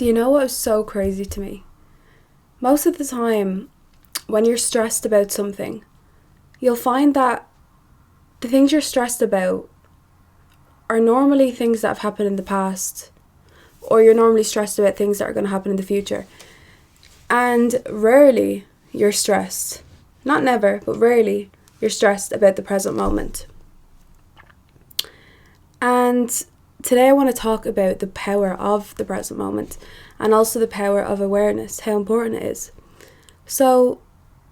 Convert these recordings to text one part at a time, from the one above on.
Do you know what is so crazy to me? Most of the time, when you're stressed about something, you'll find that the things you're stressed about are normally things that have happened in the past, or you're normally stressed about things that are going to happen in the future. And rarely you're stressed, not never, but rarely you're stressed about the present moment. And today I want to talk about the power of the present moment and also the power of awareness, how important it is. So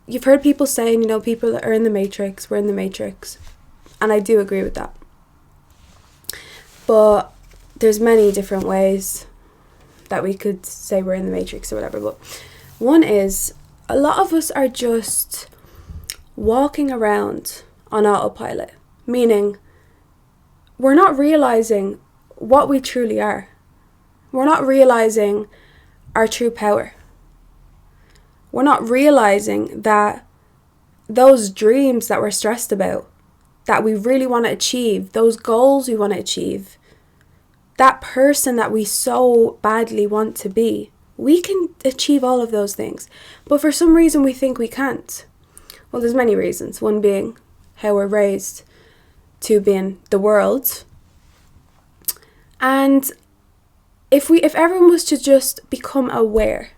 you've heard people saying, people that are in the matrix, we're in the matrix. And I do agree with that. But there's many different ways that we could say we're in the matrix or whatever. But one is, a lot of us are just walking around on autopilot, meaning we're not realizing what we truly are. We're not realizing our true power. We're not realizing that those dreams that we're stressed about, that we really want to achieve, those goals we want to achieve, that person that we so badly want to be, we can achieve all of those things. But for some reason we think we can't. Well, there's many reasons. One being how we're raised, two being the world. And if everyone was to just become aware,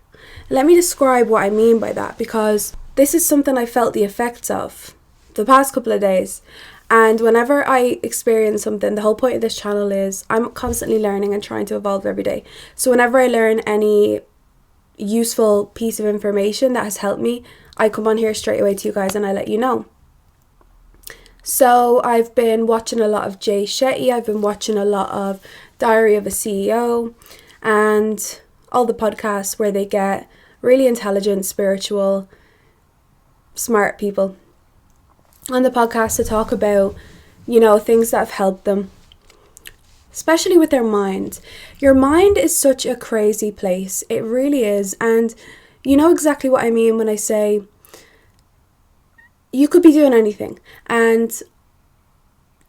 let me describe what I mean by that, because this is something I felt the effects of the past couple of days. And whenever I experience something, the whole point of this channel is I'm constantly learning and trying to evolve every day. So whenever I learn any useful piece of information that has helped me, I come on here straight away to you guys and I let you know. So I've been watching a lot of Jay Shetty, I've been watching a lot of Diary of a CEO and all the podcasts where they get really intelligent, spiritual, smart people on the podcast to talk about, things that have helped them, especially with their mind. Your mind is such a crazy place. It really is. And you know exactly what I mean when I say you could be doing anything and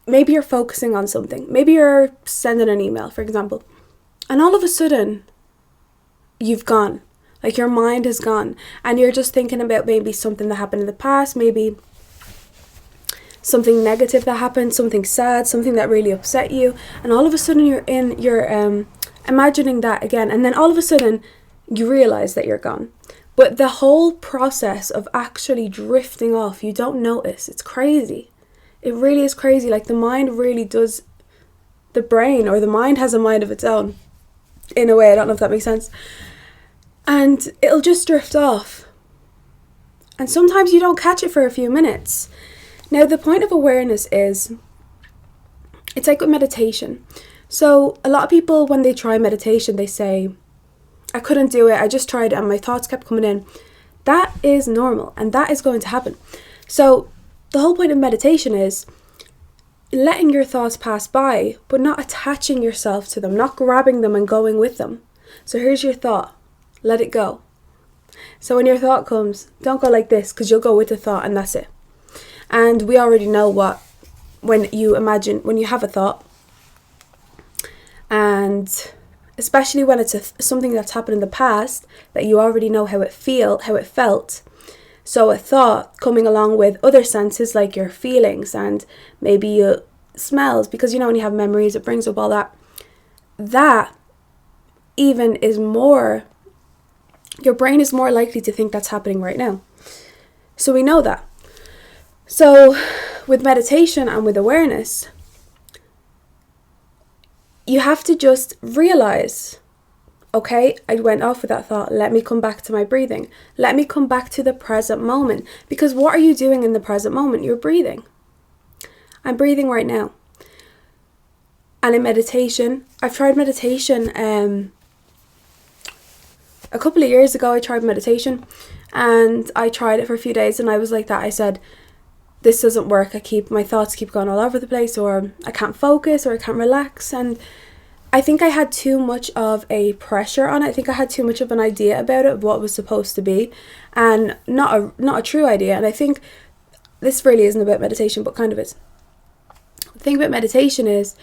maybe you're focusing on something. Maybe you're sending an email, for example, and all of a sudden you've gone. Like your mind has gone and you're just thinking about maybe something that happened in the past, maybe something negative that happened, something sad, something that really upset you, and all of a sudden you're imagining that again, and then all of a sudden you realize that you're gone. But the whole process of actually drifting off, you don't notice. It's crazy. It really is crazy. Like the mind really does, the brain or the mind has a mind of its own in a way. I don't know if that makes sense. And it'll just drift off. And sometimes you don't catch it for a few minutes. Now, the point of awareness is, it's like with meditation. So a lot of people, when they try meditation, they say, I couldn't do it. I just tried it and my thoughts kept coming in. That is normal and that is going to happen. So the whole point of meditation is letting your thoughts pass by, but not attaching yourself to them, not grabbing them and going with them. So here's your thought. Let it go. So when your thought comes, don't go like this, because you'll go with the thought and that's it. And we already know when you have a thought, and especially when it's something that's happened in the past that you already know how it felt. So a thought coming along with other senses like your feelings and maybe your smells, because when you have memories, it brings up all that. That even is more, your brain is more likely to think that's happening right now. So we know that. So with meditation and with awareness, you have to just realize, okay, I went off with that thought. Let me come back to my breathing. Let me come back to the present moment. Because what are you doing in the present moment? You're breathing. I'm breathing right now. And in meditation, I've tried meditation. A couple of years ago, I tried meditation. And I tried it for a few days and I was like that. I said, this doesn't work. My thoughts keep going all over the place, or I can't focus, or I can't relax. And I think I had too much of a pressure on it. I think I had too much of an idea about it, of what it was supposed to be, and not a true idea. And I think this really isn't about meditation, but kind of is. The thing about meditation is,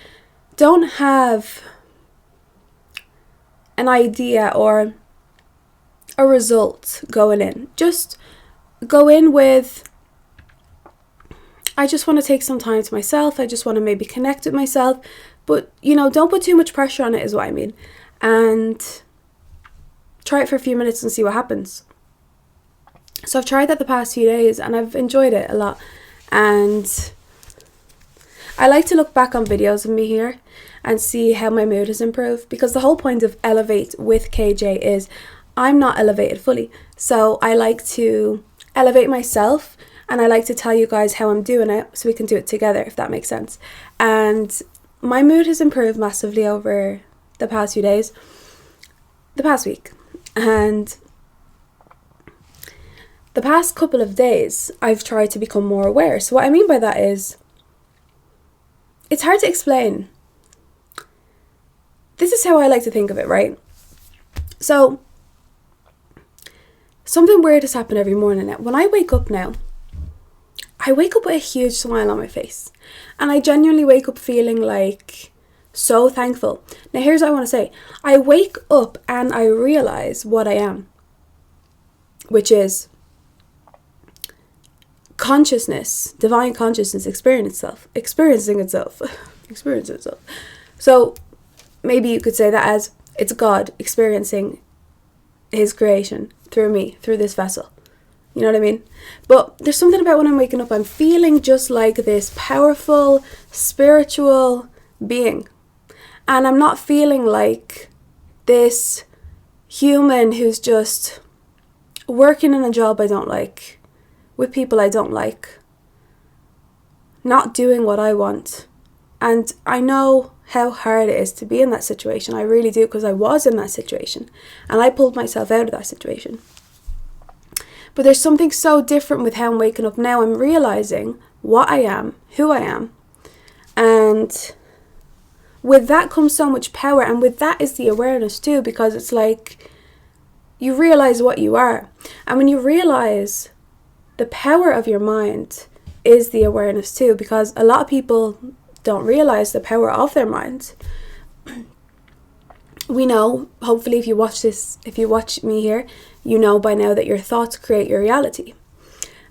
don't have an idea or a result going in. Just go in with, I just want to take some time to myself. I just want to maybe connect with myself. But, don't put too much pressure on it is what I mean. And try it for a few minutes and see what happens. So I've tried that the past few days and I've enjoyed it a lot. And I like to look back on videos of me here and see how my mood has improved, because the whole point of Elevate with KJ is I'm not elevated fully. So I like to elevate myself, and I like to tell you guys how I'm doing it so we can do it together, if that makes sense. And my mood has improved massively over the past few days, the past week. And the past couple of days, I've tried to become more aware. So what I mean by that is, it's hard to explain. This is how I like to think of it, right? So, something weird has happened every morning now. When I wake up now, I wake up with a huge smile on my face. And I genuinely wake up feeling like so thankful. Now here's what I want to say. I wake up and I realize what I am. Which is consciousness, divine consciousness experiencing itself. So maybe you could say that as it's God experiencing his creation through me, through this vessel. You know what I mean? But there's something about when I'm waking up, I'm feeling just like this powerful, spiritual being. And I'm not feeling like this human who's just working in a job I don't like, with people I don't like, not doing what I want. And I know how hard it is to be in that situation. I really do, because I was in that situation and I pulled myself out of that situation. But there's something so different with how I'm waking up now. I'm realizing what I am, who I am, and with that comes so much power, and with that is the awareness too, because it's like you realize what you are. And when you realize the power of your mind is the awareness too, because a lot of people don't realize the power of their mind. We know, hopefully if you watch me here, you know by now that your thoughts create your reality.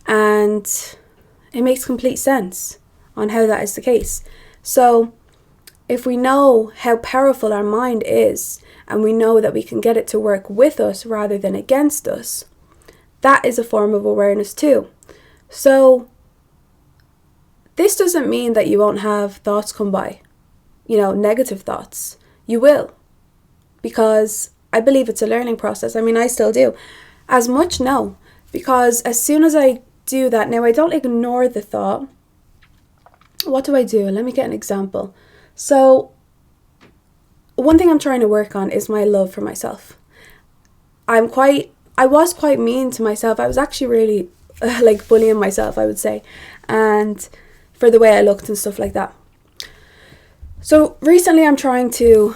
And it makes complete sense on how that is the case. So if we know how powerful our mind is, and we know that we can get it to work with us rather than against us, that is a form of awareness too. So this doesn't mean that you won't have thoughts come by, negative thoughts. You will, because I believe it's a learning process. I mean, I still do. As much, no, because as soon as I do that, now I don't ignore the thought. What do I do? Let me get an example. So one thing I'm trying to work on is my love for myself. I was quite mean to myself. I was actually really bullying myself, I would say, and for the way I looked and stuff like that. So recently I'm trying to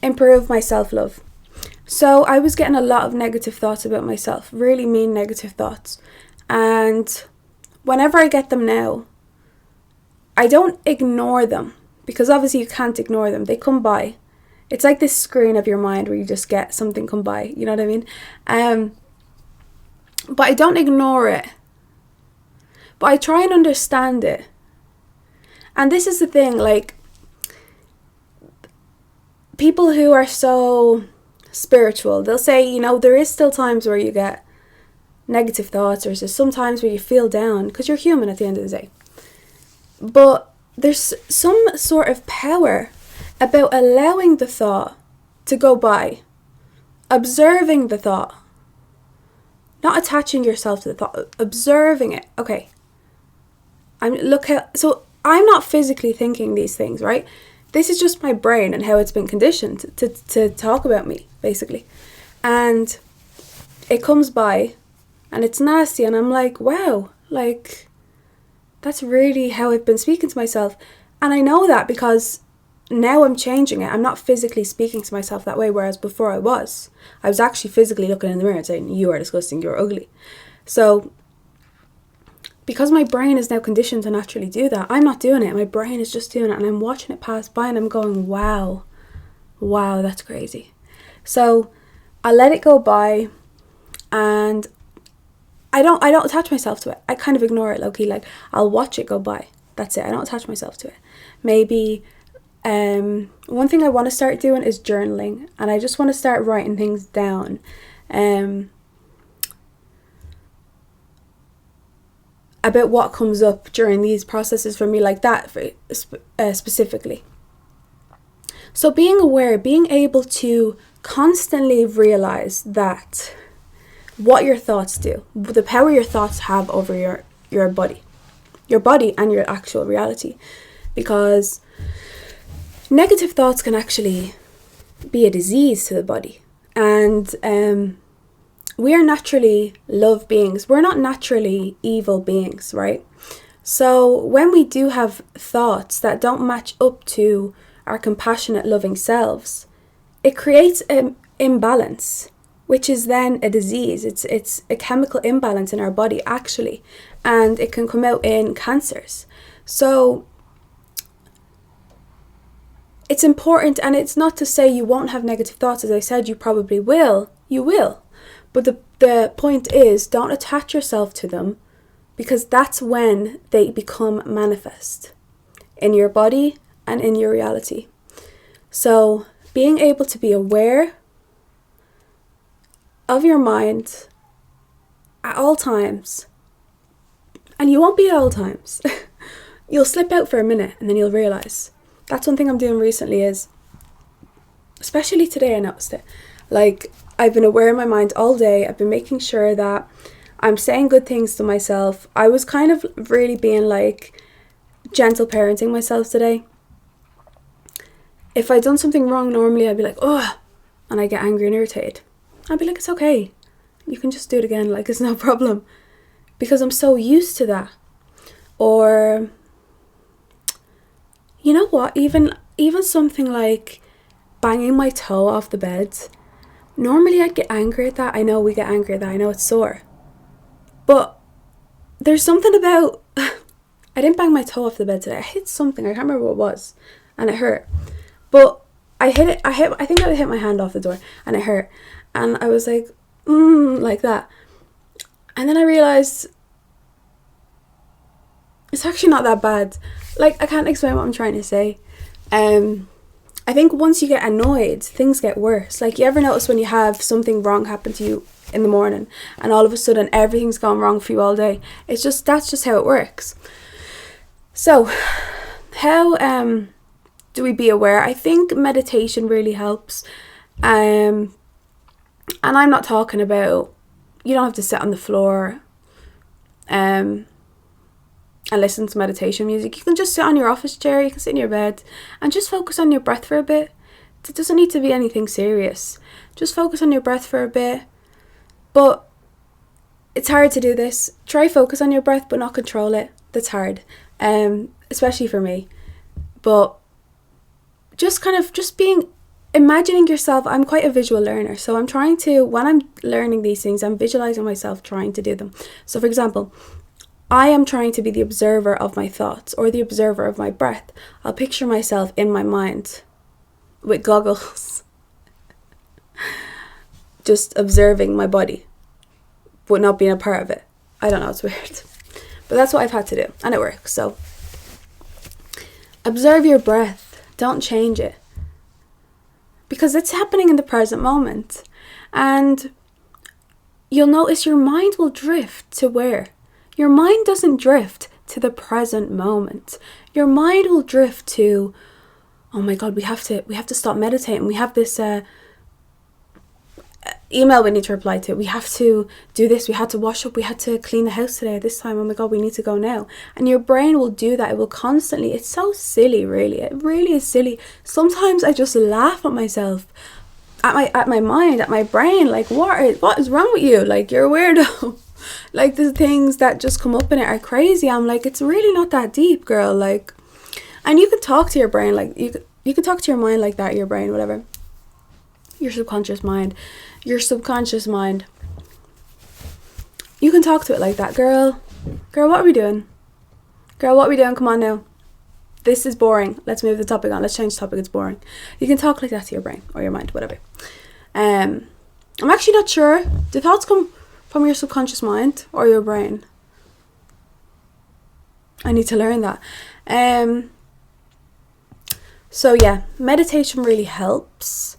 improve my self-love. So I was getting a lot of negative thoughts about myself, really mean negative thoughts. And whenever I get them now, I don't ignore them, because obviously you can't ignore them. They come by. It's like this screen of your mind where you just get something come by, you know what I mean? But I don't ignore it. But I try and understand it. And this is the thing, people who are so spiritual, they'll say, there is still times where you get negative thoughts, or there's some times where you feel down, because you're human at the end of the day. But there's some sort of power about allowing the thought to go by, observing the thought, not attaching yourself to the thought, observing it. Okay, so I'm not physically thinking these things, right? This is just my brain and how it's been conditioned to talk about me, basically. And it comes by and it's nasty, and I'm like, wow, that's really how I've been speaking to myself. And I know that because now I'm changing it. I'm not physically speaking to myself that way, whereas before I was actually physically looking in the mirror and saying, you are disgusting, you're ugly. So because my brain is now conditioned to naturally do that, I'm not doing it. My brain is just doing it, and I'm watching it pass by and I'm going, wow, wow, that's crazy. So I let it go by, and I don't attach myself to it. I kind of ignore it low-key. Like, I'll watch it go by. That's it. I don't attach myself to it. Maybe one thing I want to start doing is journaling, and I just want to start writing things down. About what comes up during these processes for me, like that specifically. So being aware, being able to constantly realize that what your thoughts do, the power your thoughts have over your body and your actual reality. Because negative thoughts can actually be a disease to the body. And we are naturally love beings. We're not naturally evil beings, right? So when we do have thoughts that don't match up to our compassionate, loving selves, it creates an imbalance, which is then a disease. It's a chemical imbalance in our body, actually, and it can come out in cancers. So it's important, and it's not to say you won't have negative thoughts. As I said, you probably will. You will. But the point is, don't attach yourself to them, because that's when they become manifest in your body and in your reality. So being able to be aware of your mind at all times, and you won't be at all times. You'll slip out for a minute and then you'll realize. That's one thing I'm doing recently is, especially today I noticed it, like I've been aware of my mind all day. I've been making sure that I'm saying good things to myself. I was kind of really being like gentle parenting myself today. If I'd done something wrong, normally I'd be like, oh, and I get angry and irritated. I'd be like, it's okay. You can just do it again. Like, it's no problem. Because I'm so used to that. Or, you know what? Even something like banging my toe off the bed. Normally I'd get angry at that. I know we get angry at that. I know it's sore. But there's something about... I didn't bang my toe off the bed today. I hit something. I can't remember what it was. And it hurt. But I hit it. I think I hit my hand off the door. And it hurt. And I was like, like that. And then I realised it's actually not that bad. Like, I can't explain what I'm trying to say. I think once you get annoyed, things get worse. Like, you ever notice when you have something wrong happen to you in the morning and all of a sudden everything's gone wrong for you all day? That's just how it works. So, how do we be aware? I think meditation really helps. And I'm not talking about, you don't have to sit on the floor and listen to meditation music. You can just sit on your office chair, you can sit in your bed and just focus on your breath for a bit. It doesn't need to be anything serious. Just focus on your breath for a bit. But it's hard to do this. Try focus on your breath but not control it. That's hard. Especially for me. But just imagining yourself. I'm quite a visual learner, so I'm trying to, when I'm learning these things, I'm visualizing myself trying to do them. So for example, I am trying to be the observer of my thoughts or the observer of my breath. I'll picture myself in my mind with goggles, just observing my body, but not being a part of it. I don't know, it's weird. But that's what I've had to do, and it works. So observe your breath. Don't change it. Because it's happening in the present moment. And you'll notice your mind will drift to where? Your mind doesn't drift to the present moment. Your mind will drift to, oh my God, we have to stop meditating. We have this email we need to reply to. We have to do this. We had to wash up. We had to clean the house today at this time. Oh my God, we need to go now. And your brain will do that. It will constantly. It's so silly, really. It really is silly. Sometimes I just laugh at myself, at my mind, at my brain. Like, what is wrong with you? Like, you're a weirdo. Like, the things that just come up in it are crazy. I'm like, it's really not that deep, girl. Like, and you can talk to your brain like you can talk to your mind like that. Your brain, whatever. Your subconscious mind. You can talk to it like that. Girl, what are we doing? Come on now. this is boring. Let's move the topic on. Let's change the topic. It's boring. You can talk like that to your brain or your mind, whatever. I'm actually not sure. Do thoughts come from your subconscious mind or your brain? I need to learn that. So yeah, meditation really helps.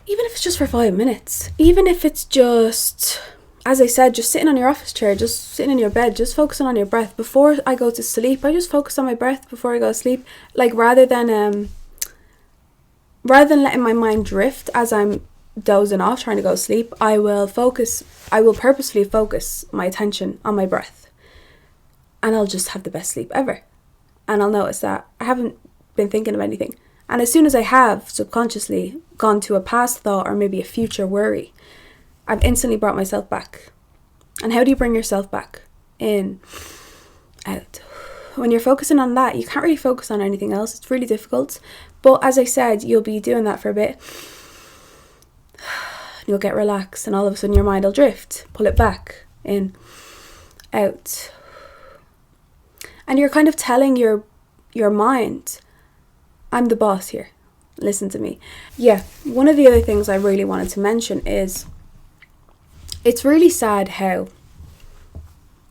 Even if it's just for 5 minutes. Even if it's just, as I said, just sitting on your office chair, just sitting in your bed, just focusing on your breath. Before I go to sleep, I just focus on my breath before I go to sleep. Like rather than letting my mind drift as I'm dozing off trying to go to sleep, I will purposefully focus my attention on my breath. And I'll just have the best sleep ever. And I'll notice that I haven't been thinking of anything. And as soon as I have subconsciously gone to a past thought or maybe a future worry, I've instantly brought myself back. And how do you bring yourself back? In, out. When you're focusing on that, you can't really focus on anything else. It's really difficult. But as I said, you'll be doing that for a bit. You'll get relaxed and all of a sudden your mind will drift. Pull it back. In, out. And you're kind of telling your mind, I'm the boss here. Listen to me. Yeah, one of the other things I really wanted to mention is it's really sad how,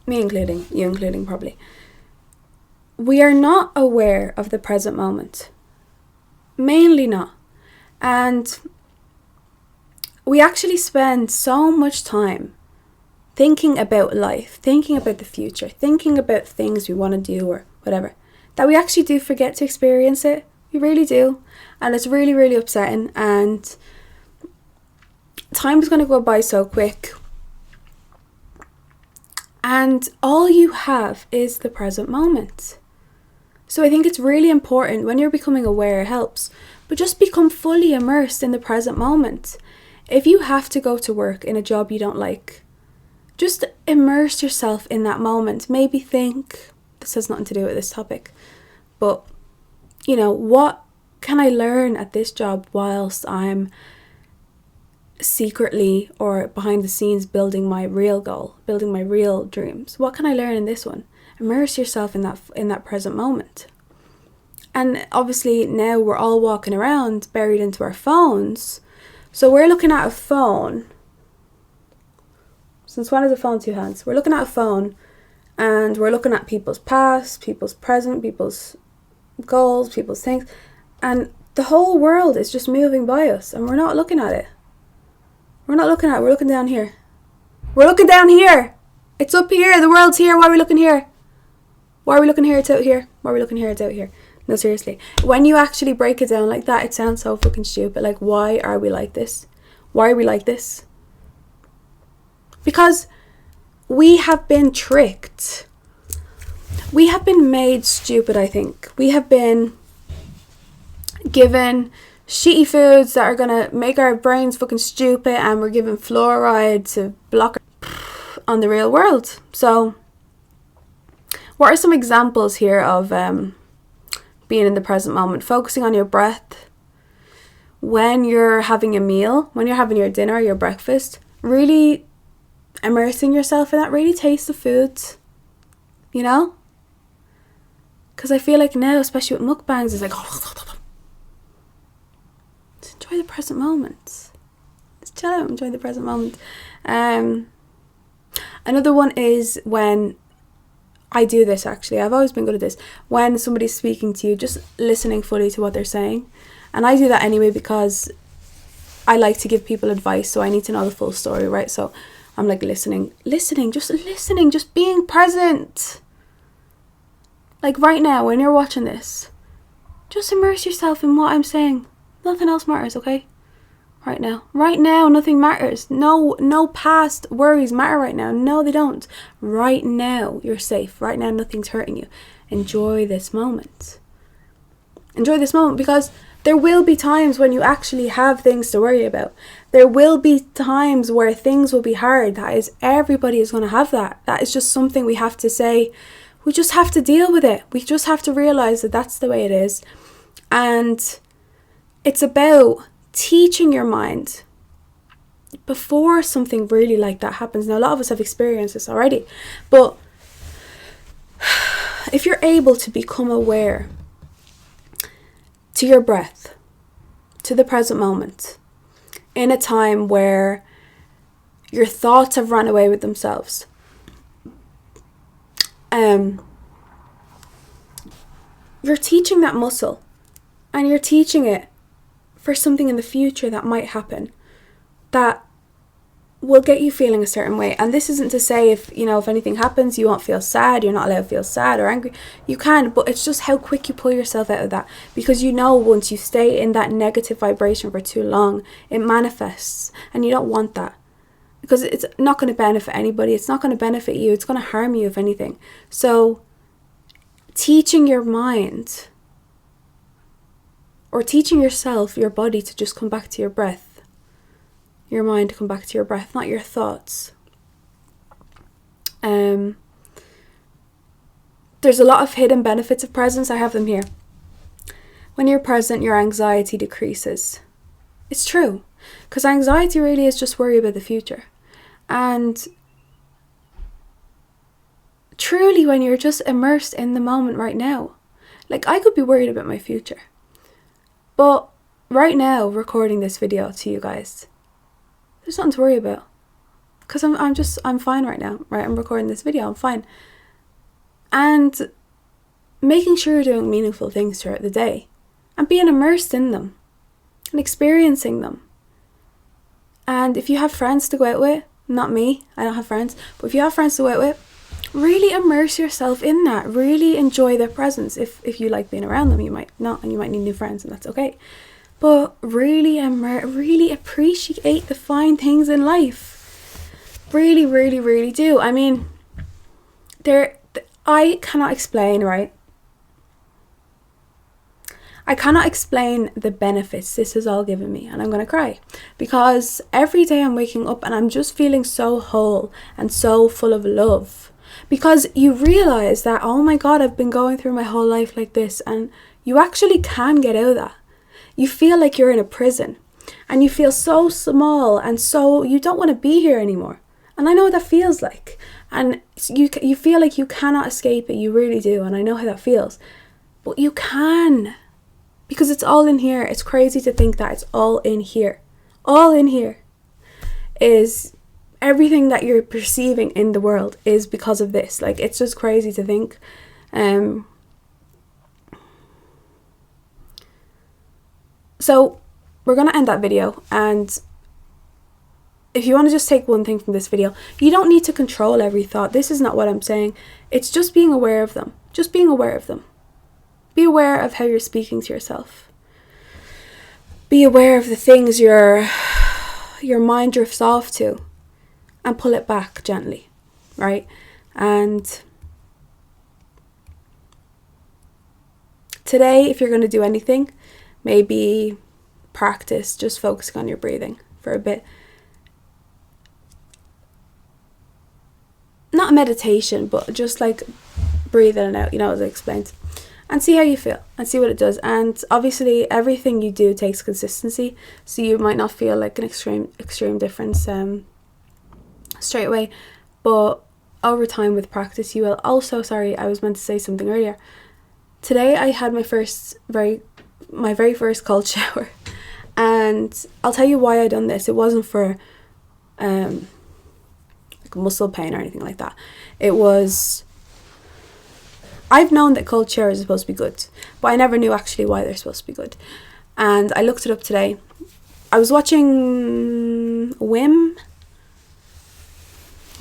me including, you including probably, we are not aware of the present moment. Mainly not. And we actually spend so much time thinking about life, thinking about the future, thinking about things we want to do or whatever, that we actually do forget to experience it. We really do. And it's really, really upsetting. And time is going to go by so quick. And all you have is the present moment. So I think it's really important when you're becoming aware, it helps. But just become fully immersed in the present moment. If you have to go to work in a job you don't like, just immerse yourself in that moment. Maybe think, this has nothing to do with this topic, but you know, what can I learn at this job whilst I'm secretly or behind the scenes building my real goal, building my real dreams? What can I learn in this one? Immerse yourself in that present moment. And obviously now we're all walking around buried into our phones. So we're looking at a phone. Since when is a phone two hands? We're looking at a phone and we're looking at people's past, people's present, people's goals, people's things, and the whole world is just moving by us and we're not looking at it. We're looking down here. We're looking down here. It's up here. The world's here. Why are we looking here? Why are we looking here? It's out here. Why are we looking here? It's out here. No, seriously. When you actually break it down like that, it sounds so fucking stupid. Like, why are we like this? Why are we like this? Because we have been tricked. We have been made stupid, I think. We have been given shitty foods that are going to make our brains fucking stupid, and we're given fluoride to block on the real world. So, what are some examples here of being in the present moment? Focusing on your breath. When you're having a meal, when you're having your dinner, your breakfast, really immersing yourself in that, really taste the foods, you know? Because I feel like now, especially with mukbangs, it's like, just enjoy the present moment. Just chill out, enjoy the present moment. Another one is when I do this, actually. I've always been good at this. When somebody's speaking to you, just listening fully to what they're saying. And I do that anyway because I like to give people advice, so I need to know the full story, right? So I'm like listening, just being present. Like right now, when you're watching this, just immerse yourself in what I'm saying. Nothing else matters, okay? Right now, nothing matters. No past worries matter right now. No, they don't. Right now, you're safe. Right now, nothing's hurting you. Enjoy this moment. Enjoy this moment, because there will be times when you actually have things to worry about. There will be times where things will be hard. That is, everybody is going to have that. That is just something we have to say. We just have to deal with it. We just have to realize that that's the way it is. And it's about teaching your mind before something really like that happens. Now, a lot of us have experienced this already, but if you're able to become aware to your breath, to the present moment, in a time where your thoughts have run away with themselves, you're teaching that muscle, and you're teaching it for something in the future that might happen that will get you feeling a certain way. And this isn't to say if anything happens, you won't feel sad. You're not allowed to feel sad or angry. You can, but it's just how quick you pull yourself out of that. Because once you stay in that negative vibration for too long, it manifests, and you don't want that. Because it's not going to benefit anybody. It's not going to benefit you. It's going to harm you, if anything. So teaching your mind, or teaching yourself, your body, to just come back to your breath. Your mind to come back to your breath, not your thoughts. There's a lot of hidden benefits of presence. I have them here. When you're present, your anxiety decreases. It's true. Because anxiety really is just worry about the future. And truly, when you're just immersed in the moment right now, like, I could be worried about my future. But right now, recording this video to you guys, there's nothing to worry about. Because I'm fine right now, right? I'm recording this video, I'm fine. And making sure you're doing meaningful things throughout the day, and being immersed in them, and experiencing them. And if you have friends to go out with, not me, I don't have friends, but if you have friends to go out with, really immerse yourself in that. Really enjoy their presence. If you like being around them, you might not, and you might need new friends, and that's okay. But really appreciate the fine things in life. Really, really, really do. I mean, I cannot explain, right? I cannot explain the benefits this has all given me, and I'm going to cry. Because every day I'm waking up and I'm just feeling so whole and so full of love. Because you realize that, oh my God, I've been going through my whole life like this, and you actually can get out of that. You feel like you're in a prison, and you feel so small, and so you don't want to be here anymore. And I know what that feels like. And you feel like you cannot escape it. You really do. And I know how that feels. But you can. Because it's all in here. It's crazy to think that it's all in here. All in here is everything that you're perceiving in the world is because of this. Like, it's just crazy to think. So we're going to end that video, and if you want to just take one thing from this video, you don't need to control every thought. This is not what I'm saying. It's just being aware of them. Just being aware of them. Be aware of how you're speaking to yourself. Be aware of the things your mind drifts off to, and pull it back gently, right? And today, if you're going to do anything, maybe practice just focusing on your breathing for a bit. Not meditation, but just like breathe in and out, as I explained. And see how you feel, and see what it does. And obviously, everything you do takes consistency, so you might not feel like an extreme difference straight away. But over time, with practice, you will. Also, sorry, I was meant to say something earlier. Today, I had my very first cold shower, and I'll tell you why I done this. It wasn't for like muscle pain or anything like that. It was, I've known that cold showers are supposed to be good, but I never knew actually why they're supposed to be good. And I looked it up today. I was watching Wim,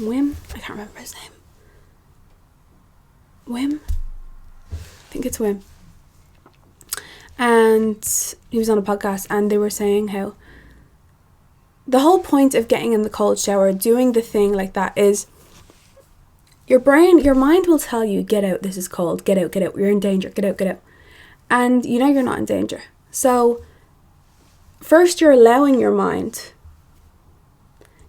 I can't remember his name. Wim? I think it's Wim. And he was on a podcast, and they were saying how the whole point of getting in the cold shower, doing the thing like that, is your mind will tell you, get out, this is cold, get out, you're in danger, get out. And you're not in danger. So first you're allowing your mind,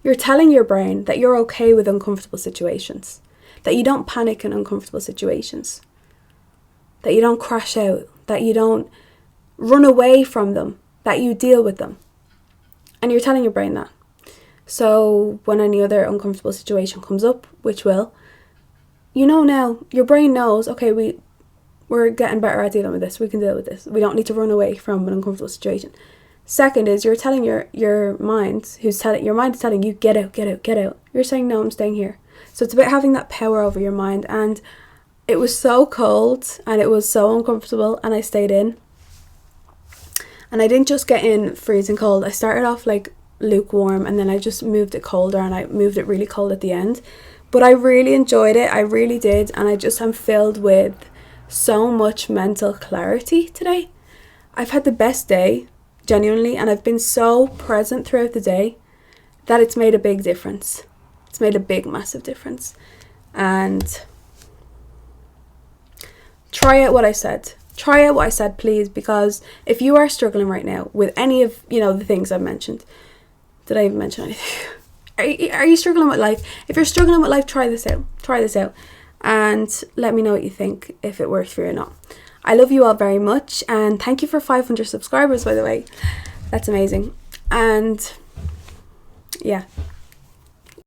you're telling your brain that you're okay with uncomfortable situations, that you don't panic in uncomfortable situations, that you don't crash out, that you don't run away from them, that you deal with them. And you're telling your brain that. So when any other uncomfortable situation comes up, which will, you know now, your brain knows, okay, we're getting better at dealing with this. We can deal with this. We don't need to run away from an uncomfortable situation. Second is you're telling your mind, your mind is telling you, get out, get out, get out. You're saying, no, I'm staying here. So it's about having that power over your mind. And it was so cold and it was so uncomfortable, and I stayed in. And I didn't just get in freezing cold. I started off like lukewarm, and then I just moved it colder, and I moved it really cold at the end. But I really enjoyed it. I really did. And I just am filled with so much mental clarity today. I've had the best day, genuinely, and I've been so present throughout the day that it's made a big difference. It's made a big, massive difference. And try out what I said. Try out what I said, please, because if you are struggling right now with any of, the things I've mentioned, did I even mention anything? Are you struggling with life? If you're struggling with life, try this out. Try this out. And let me know what you think, if it works for you or not. I love you all very much, and thank you for 500 subscribers, by the way. That's amazing. And yeah,